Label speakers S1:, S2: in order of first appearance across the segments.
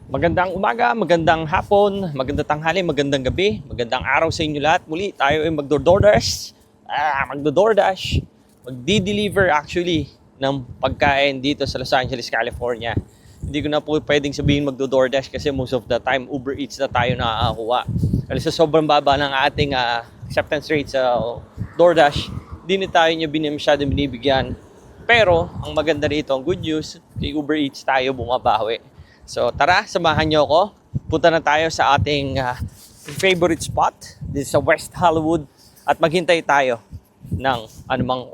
S1: Magandang umaga, magandang hapon, magandang tanghali, magandang gabi, magandang araw sa inyo lahat. Muli tayo ay magdo-DoorDash. Magdi-deliver actually ng pagkain dito sa Los Angeles, California. Hindi ko na po pwedeng sabihin magdo-DoorDash kasi most of the time Uber Eats na tayo nakakakuha. Kasi sa sobrang baba ng ating acceptance rate sa DoorDash, hindi na tayo niya masyadong binibigyan. Pero ang maganda rito, ang good news, kay Uber Eats tayo bumabawi. So tara, samahan niyo ako. Punta na tayo sa ating favorite spot. This is sa West Hollywood. At maghintay tayo ng anumang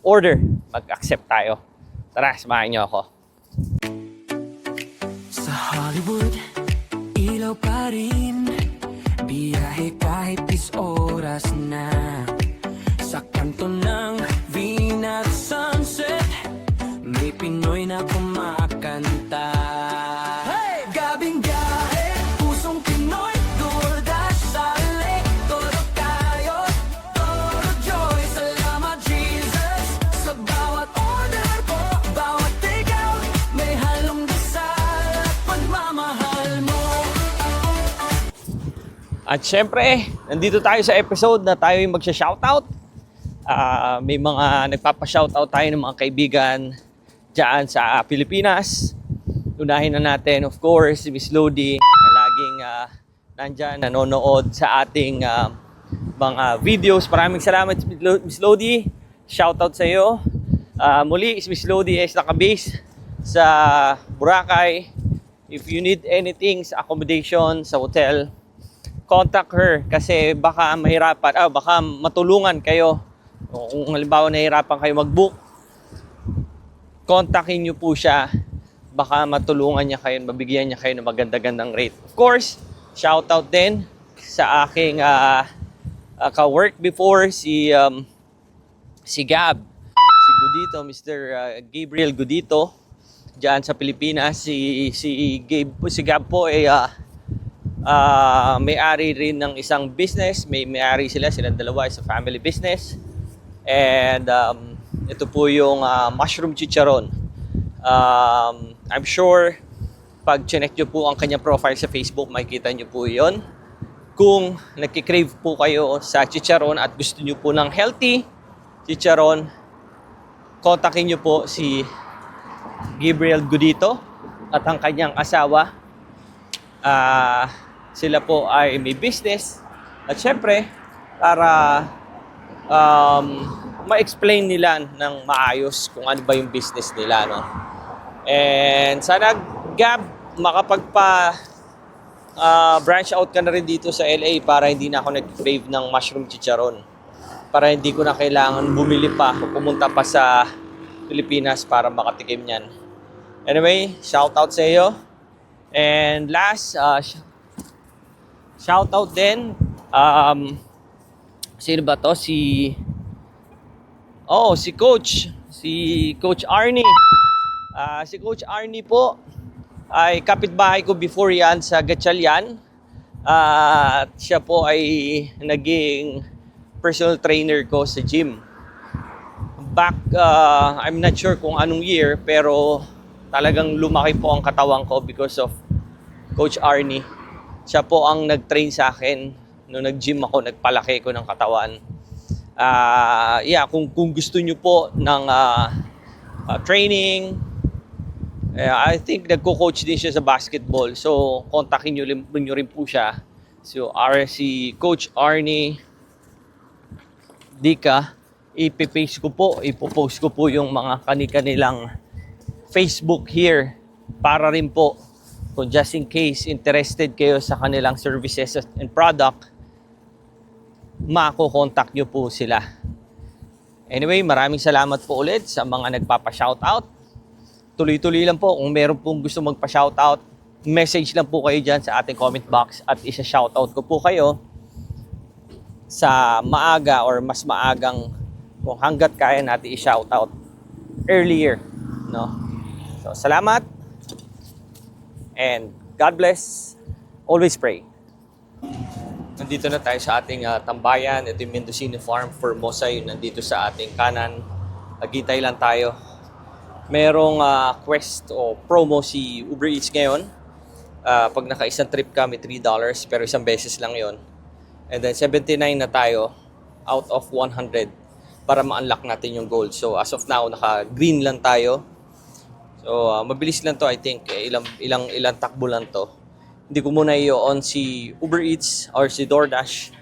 S1: order. Mag-accept tayo. Tara, samahan niyo ako.
S2: Sa Hollywood, ilaw pa rin. Biyahe kahit 10 oras na. Sa kanto ng Venus Sunset, may Pinoy na kumakanta. Gabing biyahe, pusong Pinoy, DoorDash sa lake, todo kayo, todo joy. Salamat Jesus, sa bawat order ko, bawat takeout, may halong dasal at pagmamahal mo.
S1: At syempre, nandito tayo sa episode na tayo yung magsha-shoutout. May mga nagpapa-shoutout tayo ng mga kaibigan dyan sa Pilipinas. Unahin na natin, of course, si Miss Lodi na laging nandyan, nanonood sa ating mga videos. Maraming salamat, Miss Lodi. Shoutout sa iyo. Muli, si Miss Lodi is nakabase sa Boracay. If you need anything sa accommodation, sa hotel, contact her kasi baka mahirapan, baka matulungan kayo. Kung halimbawa nahihirapan kayo mag-book, kontakin nyo po siya. Baka matulungan niya kayo, mabigyan niya kayo ng maganda-gandang rate. Of course, shoutout din sa aking ka-work before, si Gab. Si Gudito, Mr. Gabriel Gudito, dyan sa Pilipinas. Si Gab po ay may-ari rin ng isang business. May-ari silang dalawa, is a family business. And ito po yung mushroom chicharon. I'm sure pag chinek nyo po ang kanyang profile sa Facebook, makikita nyo po yon. Kung nagkikrave po kayo sa chicharon at gusto nyo po ng healthy chicharon, kontakin nyo po si Gabriel Gudito at ang kanyang asawa. Sila po ay may business. At syempre, para ma-explain nila ng maayos kung ano ba yung business nila, no? And sana, Gab, branch out ka na rin dito sa LA para hindi na ako nag-crave ng mushroom chicharon. Para hindi ko na kailangan bumili pa o pumunta pa sa Pilipinas para makatikim niyan. Anyway, shout out sa iyo. And last, shout out din, sino ba to? Si Coach Arnie. Si Coach Arnie po ay kapitbahay ko before yan sa Gatchalian. At siya po ay naging personal trainer ko sa gym. Back, I'm not sure kung anong year, pero talagang lumaki po ang katawan ko because of Coach Arnie. Siya po ang nag-train sa akin nung nag-gym ako, nagpalaki ko ng katawan. Kung gusto nyo po ng training, I think nagko-coach din siya sa basketball. So, kontakin nyo rin po siya. So, si Coach Arnie Dika, ipopost ko po yung mga kanilang Facebook here para rin po kung just in case interested kayo sa kanilang services and product, mako-contact nyo po sila. Anyway, maraming salamat po ulit sa mga nagpapa-shoutout. Tuloy-tuloy lang po. Kung meron pong gusto magpa-shoutout, message lang po kayo dyan sa ating comment box at isa-shoutout ko po kayo sa maaga or mas maagang kung hanggat kaya natin i-shoutout earlier. No? So, salamat and God bless. Always pray. Nandito na tayo sa ating tambayan. Ito yung Mendocino Farm Formosa, yun nandito sa ating kanan. Naghintay lang tayo. Merong quest o promo si Uber Eats ngayon. Pag naka-isang trip ka, may $3, pero isang beses lang yon. And then 79 na tayo out of 100 para ma-unlock natin yung gold. So as of now, naka-green lang tayo. So mabilis lang to, I think. Ilang takbo lang to. Hindi ko muna i-on si Uber Eats or si DoorDash.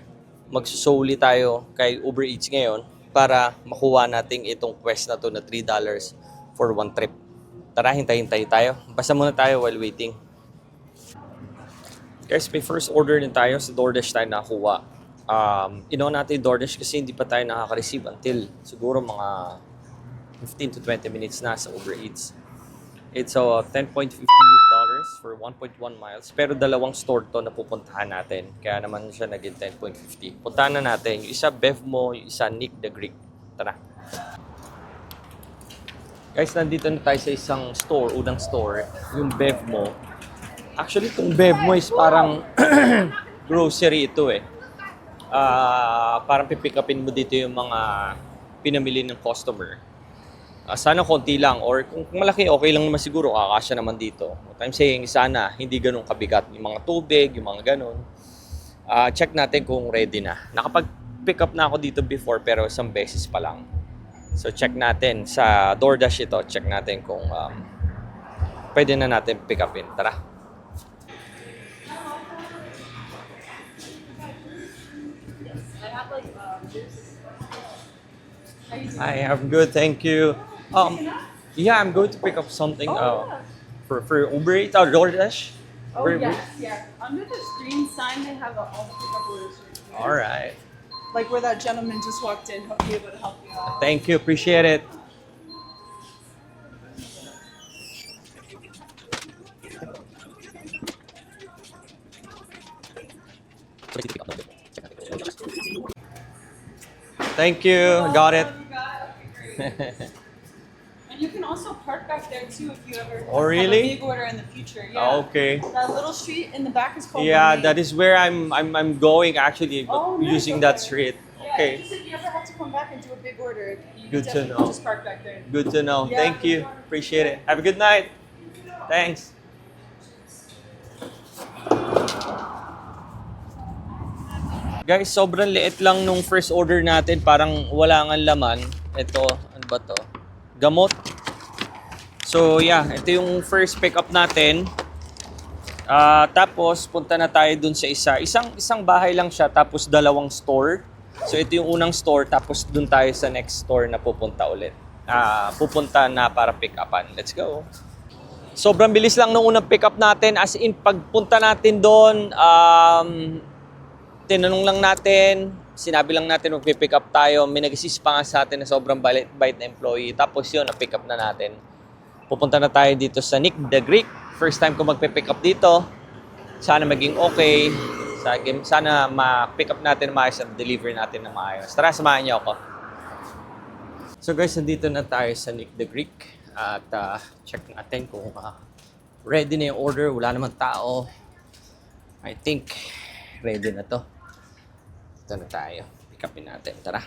S1: Magsusoli tayo kay Uber Eats ngayon para makuha natin itong quest na to na $3 for one trip. Tara, hintay-hintay tayo. Basta muna tayo while waiting. Guys, may first order din tayo sa DoorDash tayo nakuha. Ino natin DoorDash kasi hindi pa tayo nakaka-receive until siguro mga 15 to 20 minutes na sa Uber Eats. It's $10.50 for 1.1 miles. Pero dalawang store to na pupuntahan natin. Kaya naman siya naging 10.50. Puntahan na natin. Yung isa Bevmo, yung isa Nick the Greek. Tara. Guys, nandito na tayo sa isang store, unang store. Yung Bevmo. Actually, itong Bevmo is parang grocery ito eh. Parang pipick upin mo dito yung mga pinamili ng customer. Sana konti lang or kung malaki, okay lang naman siguro, kakasya naman dito. What I'm saying, sana hindi ganun kabigat. Yung mga tubig, yung mga ganun. Check natin kung ready na. Nakapag-pick up na ako dito before pero isang beses pa lang. So check natin sa DoorDash ito. Check natin kung pwede na natin pick upin. Tara. Hi, I'm good, thank you. Yeah, I'm going to pick up something for Uber Eats or DoorDash.
S3: Oh,
S1: Uber
S3: yes,
S1: Eats.
S3: yeah. Under the green sign, they have all the pickup orders. Right
S1: All right.
S3: Like where that gentleman just walked in, he'll be able to help you out.
S1: Thank you, appreciate it. Thank you, got it.
S3: And you can also park back there too if you ever
S1: Oh,
S3: have
S1: really?
S3: a big order in the future. Yeah.
S1: Okay.
S3: That little street in the back is called.
S1: Yeah,
S3: the
S1: that is where I'm going actually,
S3: Oh, nice,
S1: using that
S3: okay.
S1: street.
S3: Yeah,
S1: Okay,
S3: just if you ever have to come back and do a big order, you
S1: Good to
S3: definitely
S1: know.
S3: just park back there.
S1: good to know.
S3: Yeah.
S1: Thank you, appreciate it. Have a good night. Thanks. Guys, sobrang liit lang nung first order natin. Parang wala nga laman. Ito, ano ba to? Gamot. So yeah, ito yung first pick up natin. Tapos punta na tayo dun sa isang bahay lang siya tapos dalawang store. So ito yung unang store tapos dun tayo sa next store na pupunta ulit. Pupunta na para pick upan. Let's go. Sobrang bilis lang nung unang pick up natin, as in pagpunta natin doon, tinanong lang natin, sinabi lang natin mag-pick up tayo, may nag-assist pa nga sa atin na sobrang bait na employee, tapos yun, na-pick up na natin. Pupunta na tayo dito sa Nick the Greek. First time ko mag-pick up dito. Sana maging okay. Sana ma-pick up natin na maayos at deliver natin na maayos. Tara, samahan niyo ako. So guys, nandito na tayo sa Nick the Greek. At check natin kung ready na yung order. Wala namang tao. I think ready na to. Ito na tayo. Pick upin natin. Tara.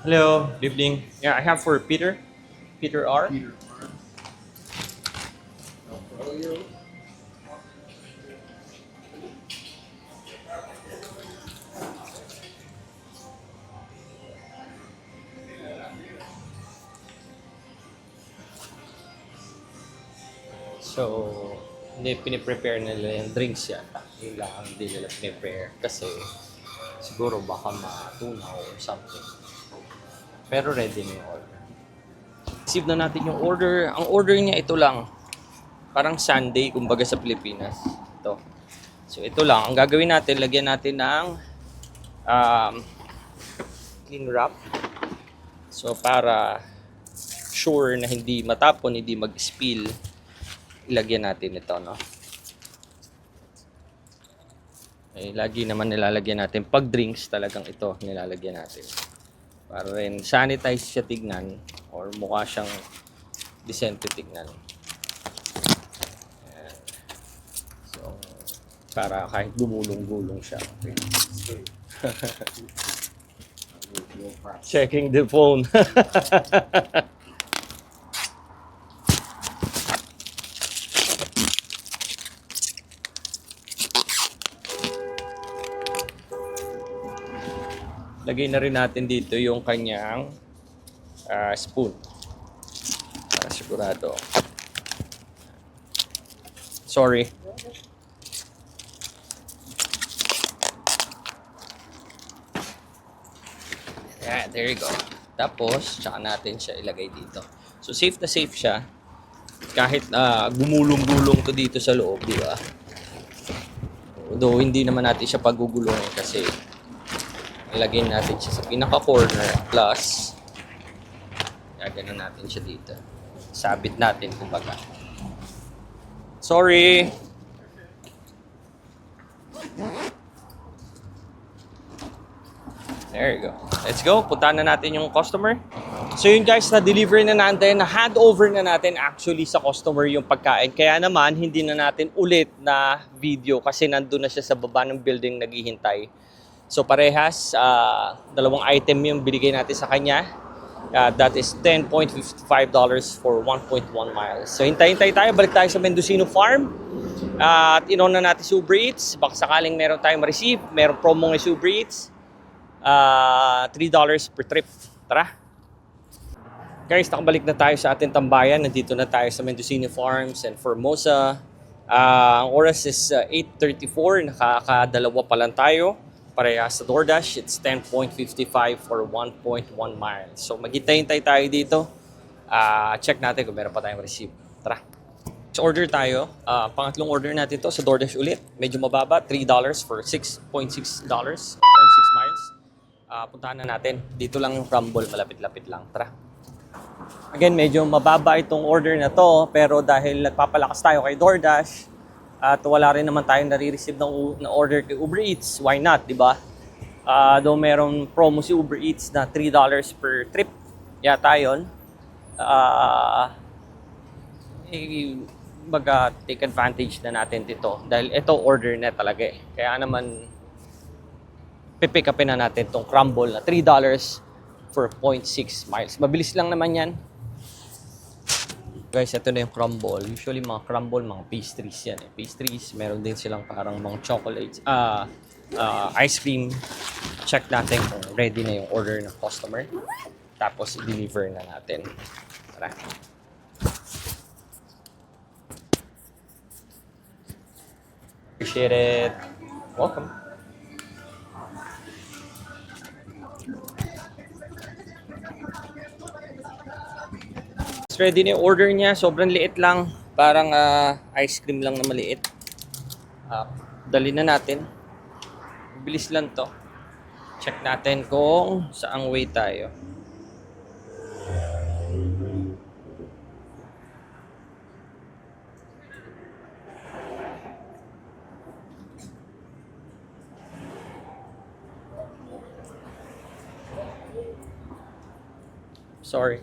S1: Hello. Good evening. Yeah, I have for Peter. Peter R. So, hindi piniprepare nila yung drinks yata. Yung lang hindi nila piniprepare kasi siguro baka matunaw or something. Pero ready na yung order. Receive na natin yung order. Ang order niya ito lang. Parang Sunday, kumbaga sa Pilipinas. Ito. So, ito lang. Ang gagawin natin, lagyan natin ng cling wrap. So, para sure na hindi matapon, hindi mag-spill, ilagyan natin ito, no? Eh, lagi naman nilalagyan natin. Pag drinks, talagang ito nilalagyan natin. Para rin sanitize siya tignan or mukha siyang decente tignan. Ayan. So, para kahit gumulong-gulong siya. Okay. Checking the phone. lagay na rin natin dito yung kanyang spoon. Para sigurado. Sorry. Yeah, there you go. Tapos, tsaka natin siya ilagay dito. So, safe na safe siya. Kahit gumulong-gulong to dito sa loob, di ba? Though, hindi naman natin siya pagugulungin kasi ilagay natin siya sa pinaka-corner. Plus, gaganon natin siya dito. Sabit natin, kumbaga. Sorry! There you go. Let's go. Puntahan na natin yung customer. So yun guys, na-deliver na natin, na-hand over na natin actually sa customer yung pagkain. Kaya naman, hindi na natin ulit na video kasi nandun na siya sa baba ng building naghihintay. So parehas, dalawang item yung binigay natin sa kanya. That is $10.55 for 1.1 miles. So hintay-hintay tayo, balik tayo sa Mendocino Farm. At inona natin si Uber Eats. Baka sakaling meron tayong ma-receive, meron promo ng Uber Eats. $3 per trip. Tara! Guys, nakabalik na tayo sa ating tambayan. Nandito na tayo sa Mendocino Farms and Formosa. Ang oras is 8:34. Nakakadalawa pa lang tayo. Parehas sa DoorDash, it's $10.55 for 1.1 miles. So maghintay-hintay tayo dito. Check natin kung meron pa tayong receive. Tara! So order tayo. Pangatlong order natin to sa DoorDash ulit. Medyo mababa, $3 for 6.6 miles. Puntahan na natin. Dito lang yung crumble, malapit-lapit lang. Tara. Again, medyo mababa itong order na to, pero dahil nagpapalakas tayo kay DoorDash at wala rin naman tayong nare-receive na order kay Uber Eats, why not, di ba? Though meron promo si Uber Eats na $3 per trip, yata yun. Take advantage na natin dito dahil ito order na talaga eh. Kaya naman pipick upin na natin itong crumble na $3 for 0.6 miles. Mabilis lang naman yan. Guys, ito na yung crumble. Usually mga crumble, mga pastries yan eh. Pastries, meron din silang parang mga chocolates, ice cream. Check natin kung ready na yung order ng customer. Tapos i-deliver na natin. Tara. Appreciate it. Welcome. Ready na yung order niya. Sobrang liit lang. Parang ice cream lang na maliit. Dali na natin. Bilis lang to. Check natin kung saang way tayo. Sorry.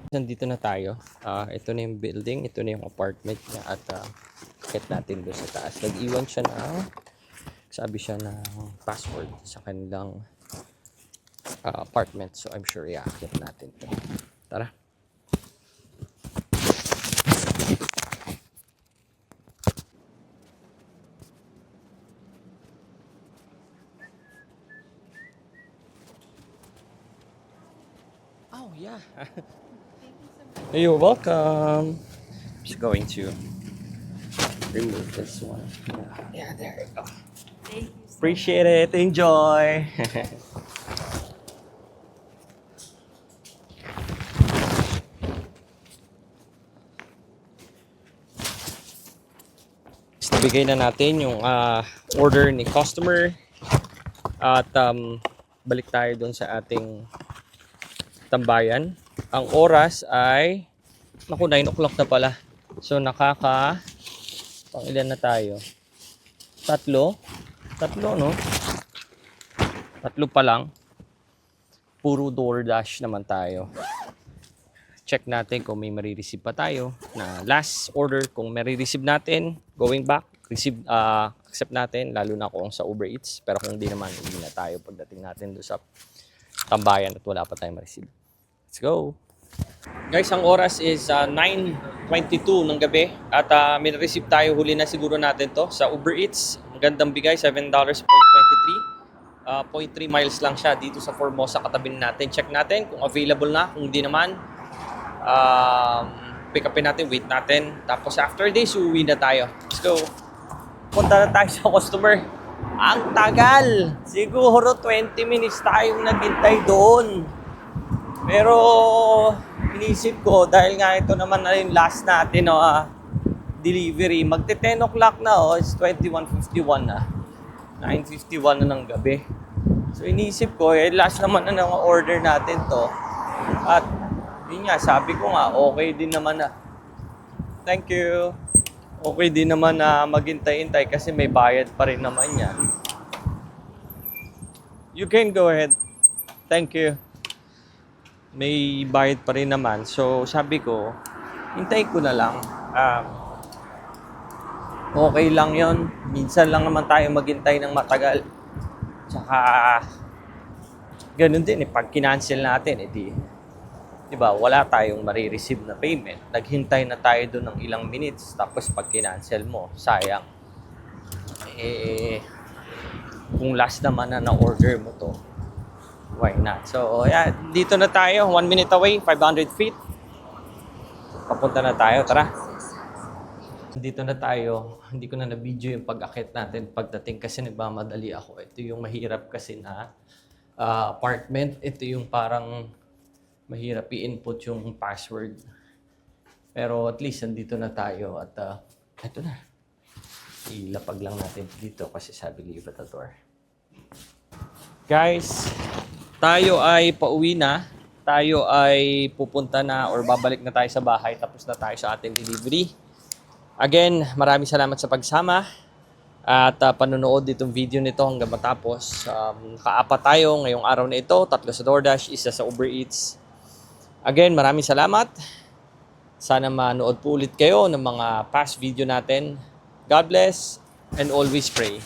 S1: Nandito na tayo. Ito na yung building, ito na yung apartment niya at akit natin doon sa taas. Nag-iwan siya ng, sabi siya ng password sa kanilang apartment. So I'm sure i-akit natin to. Tara. Oh yeah. You're welcome. Just going to remove this one. Yeah, there you go.
S3: Thank you.
S1: Appreciate it. Enjoy. Bigay na natin yung order ni customer at balik tayo doon sa ating tambayan. Ang oras ay 9 o'clock na pala. So pang ilan na tayo? Tatlo, no? Tatlo pa lang. Puro DoorDash naman tayo. Check natin kung may marireceive pa tayo na last order. Kung marireceive natin, going back, accept natin, lalo na kung sa Uber Eats. Pero kung hindi naman, hindi na tayo pagdating natin doon sa tambayan at wala pa tayong ma-receive. Let's go! Guys, ang oras is 9:22 ng gabi at may receive tayo, huli na siguro natin to sa Uber Eats. Ang gandang bigay, $7.23. 0.3 miles lang siya dito sa Formosa, katabi natin. Check natin kung available na, kung hindi naman, pick upin natin, wait natin. Tapos after this, uwi na tayo. Let's go! Punta na tayo sa customer. Ang tagal! Siguro 20 minutes tayong naghintay doon. Pero inisip ko, dahil nga ito naman na yung last natin, delivery. Magte 10 o'clock na, it's 21:51 na. 9:51 na ng gabi. So inisip ko, last naman na ng order natin to. At yun nga, sabi ko nga, okay din naman na. Thank you. Okay din naman na maghintay-hintay kasi may bayad pa rin naman yan. You can go ahead. Thank you. May bayad pa rin naman. So sabi ko, hintay ko na lang. Okay lang yon. Minsan lang naman tayo maghintay ng matagal. Tsaka, ganun din pag kinancel natin, di ba, wala tayong marireceive na payment. Naghintay na tayo doon ng ilang minutes, tapos pag kinancel mo, sayang. Kung last naman na na-order mo to, why not? So, yeah, dito na tayo, 1 minute away, 500 feet. Papunta na tayo, tara. Dito na tayo, hindi ko na na-video yung pag-akit natin pagdating kasi nagmamadali ako. Ito yung mahirap kasi na apartment. Ito yung parang mahirap i-input yung password. Pero at least nandito na tayo at ito na. Ilapag lang natin dito kasi sabi leave at the door. Guys, tayo ay pauwi na. Tayo ay pupunta na or babalik na tayo sa bahay tapos na tayo sa ating delivery. Again, maraming salamat sa pagsama at panonood ditong video nito hanggang matapos. Kaapat tayo ngayong araw na ito, 3 sa DoorDash, 1 sa Uber Eats. Again, maraming salamat. Sana manood po ulit kayo ng mga past video natin. God bless and always pray.